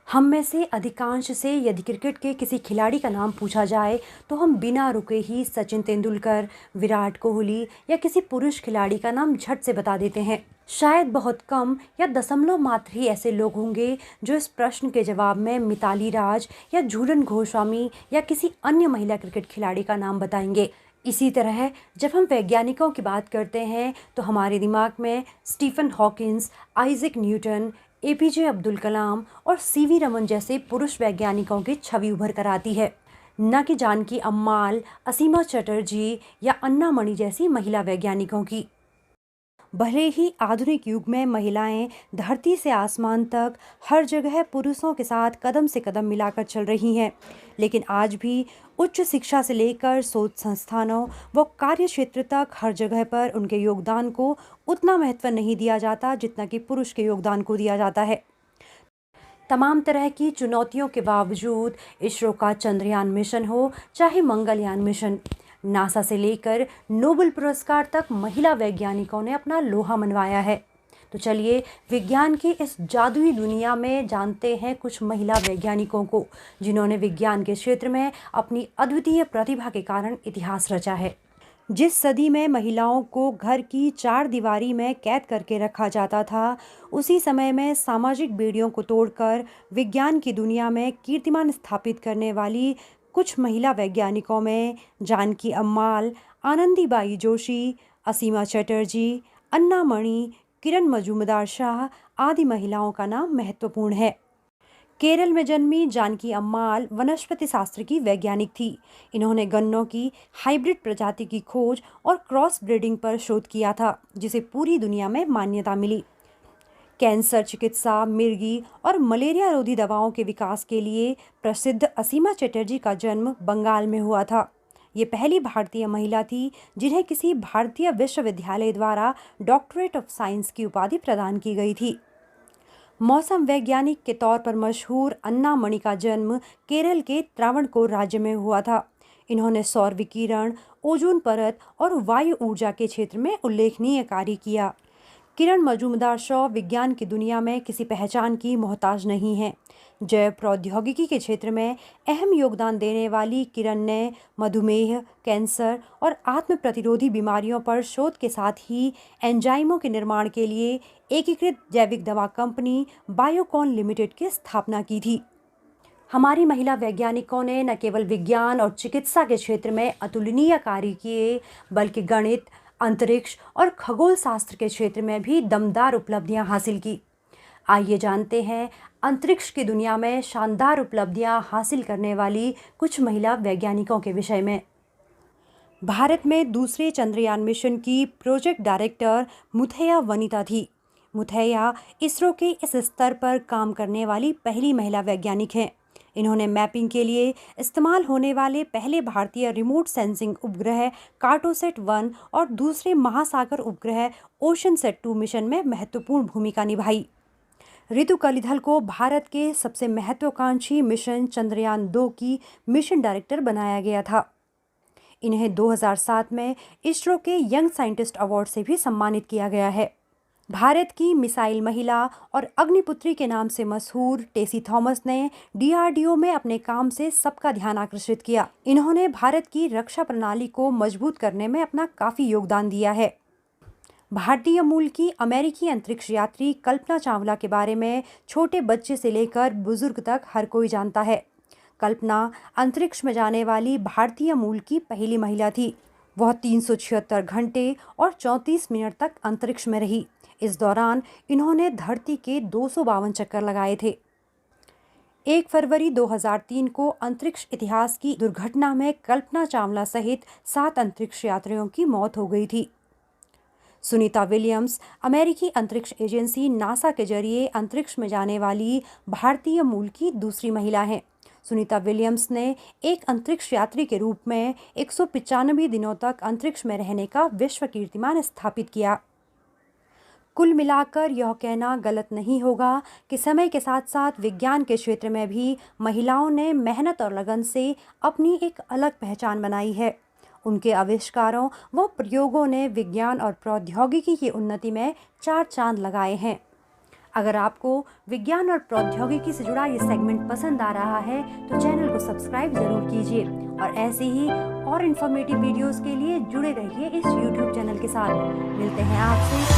हम में से अधिकांश से यदि क्रिकेट के किसी खिलाड़ी का नाम पूछा जाए तो हम बिना रुके ही सचिन तेंदुलकर, विराट कोहली या किसी पुरुष खिलाड़ी का नाम झट से बता देते हैं। शायद बहुत कम या दशमलव मात्र ही ऐसे लोग होंगे जो इस प्रश्न के जवाब में मिताली राज या झूलन गोस्वामी या किसी अन्य महिला क्रिकेट खिलाड़ी का नाम बताएंगे। इसी तरह जब हम वैज्ञानिकों की बात करते हैं तो हमारे दिमाग में Stephen Hawkins, Isaac Newton, APJ Abdul Kalam और सीवी रमन जैसे पुरुष वैज्ञानिकों की छवि उभर कर आती है, न कि जानकी अम्माल, असीमा चटर्जी या अन्ना मणि जैसी महिला वैज्ञानिकों की। भले ही आधुनिक युग में महिलाएं धरती से आसमान तक हर जगह पुरुषों के साथ कदम से कदम मिलाकर चल रही हैं, लेकिन आज भी उच्च शिक्षा से लेकर शोध संस्थानों व कार्य क्षेत्र तक हर जगह पर उनके योगदान को उतना महत्व नहीं दिया जाता जितना कि पुरुष के योगदान को दिया जाता है। तमाम तरह की चुनौतियों के बावजूद इसरो का चंद्रयान मिशन हो चाहे मंगलयान मिशन, नासा से लेकर नोबेल पुरस्कार तक महिला वैज्ञानिकों ने अपना लोहा मनवाया है। तो चलिए विज्ञान की इस जादुई दुनिया में जानते हैं कुछ महिला वैज्ञानिकों को जिन्होंने विज्ञान के क्षेत्र में अपनी अद्वितीय प्रतिभा के कारण इतिहास रचा है। जिस सदी में महिलाओं को घर की चार दीवारी में कैद करके रखा जाता था, उसी समय में सामाजिक बेड़ियों को तोड़कर विज्ञान की दुनिया में कीर्तिमान स्थापित करने वाली कुछ महिला वैज्ञानिकों में जानकी अम्माल, आनंदीबाई जोशी, असीमा चटर्जी, अन्ना मणि, किरण मजूमदार शाह आदि महिलाओं का नाम महत्वपूर्ण है। केरल में जन्मी जानकी अम्माल वनस्पति शास्त्र की वैज्ञानिक थी। इन्होंने गन्नों की हाइब्रिड प्रजाति की खोज और क्रॉस ब्रीडिंग पर शोध किया था, जिसे पूरी दुनिया में मान्यता मिली। कैंसर चिकित्सा, मिर्गी और मलेरिया रोधी दवाओं के विकास के लिए प्रसिद्ध असीमा चटर्जी का जन्म बंगाल में हुआ था। ये पहली भारतीय महिला थी जिन्हें किसी भारतीय विश्वविद्यालय द्वारा डॉक्टरेट ऑफ साइंस की उपाधि प्रदान की गई थी। मौसम वैज्ञानिक के तौर पर मशहूर अन्ना मणि का जन्म केरल के त्रावणकोर राज्य में हुआ था। इन्होंने सौर विकिरण, ओजोन परत और वायु ऊर्जा के क्षेत्र में उल्लेखनीय कार्य किया। किरण मजूमदार शाह विज्ञान की दुनिया में किसी पहचान की मोहताज नहीं हैं। जैव प्रौद्योगिकी के क्षेत्र में अहम योगदान देने वाली किरण ने मधुमेह, कैंसर और आत्म प्रतिरोधी बीमारियों पर शोध के साथ ही एंजाइमों के निर्माण के लिए एकीकृत जैविक दवा कंपनी बायोकॉन लिमिटेड की स्थापना की थी। हमारी महिला वैज्ञानिकों ने न केवल विज्ञान और चिकित्सा के क्षेत्र में अतुलनीय कार्य किए, बल्कि गणित, अंतरिक्ष और खगोल शास्त्र के क्षेत्र में भी दमदार उपलब्धियां हासिल की। आइए जानते हैं अंतरिक्ष की दुनिया में शानदार उपलब्धियां हासिल करने वाली कुछ महिला वैज्ञानिकों के विषय में। भारत में दूसरे चंद्रयान मिशन की प्रोजेक्ट डायरेक्टर मुथैया वनिता थी। मुथैया इसरो के इस स्तर पर काम करने वाली पहली महिला वैज्ञानिक हैं। इन्होंने मैपिंग के लिए इस्तेमाल होने वाले पहले भारतीय रिमोट सेंसिंग उपग्रह कार्टोसैट 1 और दूसरे महासागर उपग्रह ओशनसैट 2 मिशन में महत्वपूर्ण भूमिका निभाई। रितु कलिधल को भारत के सबसे महत्वाकांक्षी मिशन चंद्रयान 2 की मिशन डायरेक्टर बनाया गया था। इन्हें 2007 में इसरो के यंग साइंटिस्ट अवार्ड से भी सम्मानित किया गया है। भारत की मिसाइल महिला और अग्निपुत्री के नाम से मशहूर टेसी थॉमस ने डीआरडीओ में अपने काम से सबका ध्यान आकर्षित किया। इन्होंने भारत की रक्षा प्रणाली को मजबूत करने में अपना काफ़ी योगदान दिया है। भारतीय मूल की अमेरिकी अंतरिक्ष यात्री कल्पना चावला के बारे में छोटे बच्चे से लेकर बुजुर्ग तक हर कोई जानता है। कल्पना अंतरिक्ष में जाने वाली भारतीय मूल की पहली महिला थी। वह 376 घंटे और 34 मिनट तक अंतरिक्ष में रही। इस दौरान इन्होंने धरती के 252 चक्कर लगाए थे। 1 फरवरी 2003 को अंतरिक्ष इतिहास की दुर्घटना में कल्पना चावला सहित 7 अंतरिक्ष यात्रियों की मौत हो गई थी। सुनीता विलियम्स अमेरिकी अंतरिक्ष एजेंसी नासा के जरिए अंतरिक्ष में जाने वाली भारतीय मूल की दूसरी महिला हैं। सुनीता विलियम्स ने एक अंतरिक्ष यात्री के रूप में 195 दिनों तक अंतरिक्ष में रहने का विश्व कीर्तिमान स्थापित किया। कुल मिलाकर यह कहना गलत नहीं होगा कि समय के साथ साथ विज्ञान के क्षेत्र में भी महिलाओं ने मेहनत और लगन से अपनी एक अलग पहचान बनाई है। उनके आविष्कारों व प्रयोगों ने विज्ञान और प्रौद्योगिकी की उन्नति में चार चांद लगाए हैं। अगर आपको विज्ञान और प्रौद्योगिकी से जुड़ा ये सेगमेंट पसंद आ रहा है तो चैनल को सब्सक्राइब ज़रूर कीजिए और ऐसे ही और इन्फॉर्मेटिव वीडियोस के लिए जुड़े रहिए इस YouTube चैनल के साथ। मिलते हैं आपसे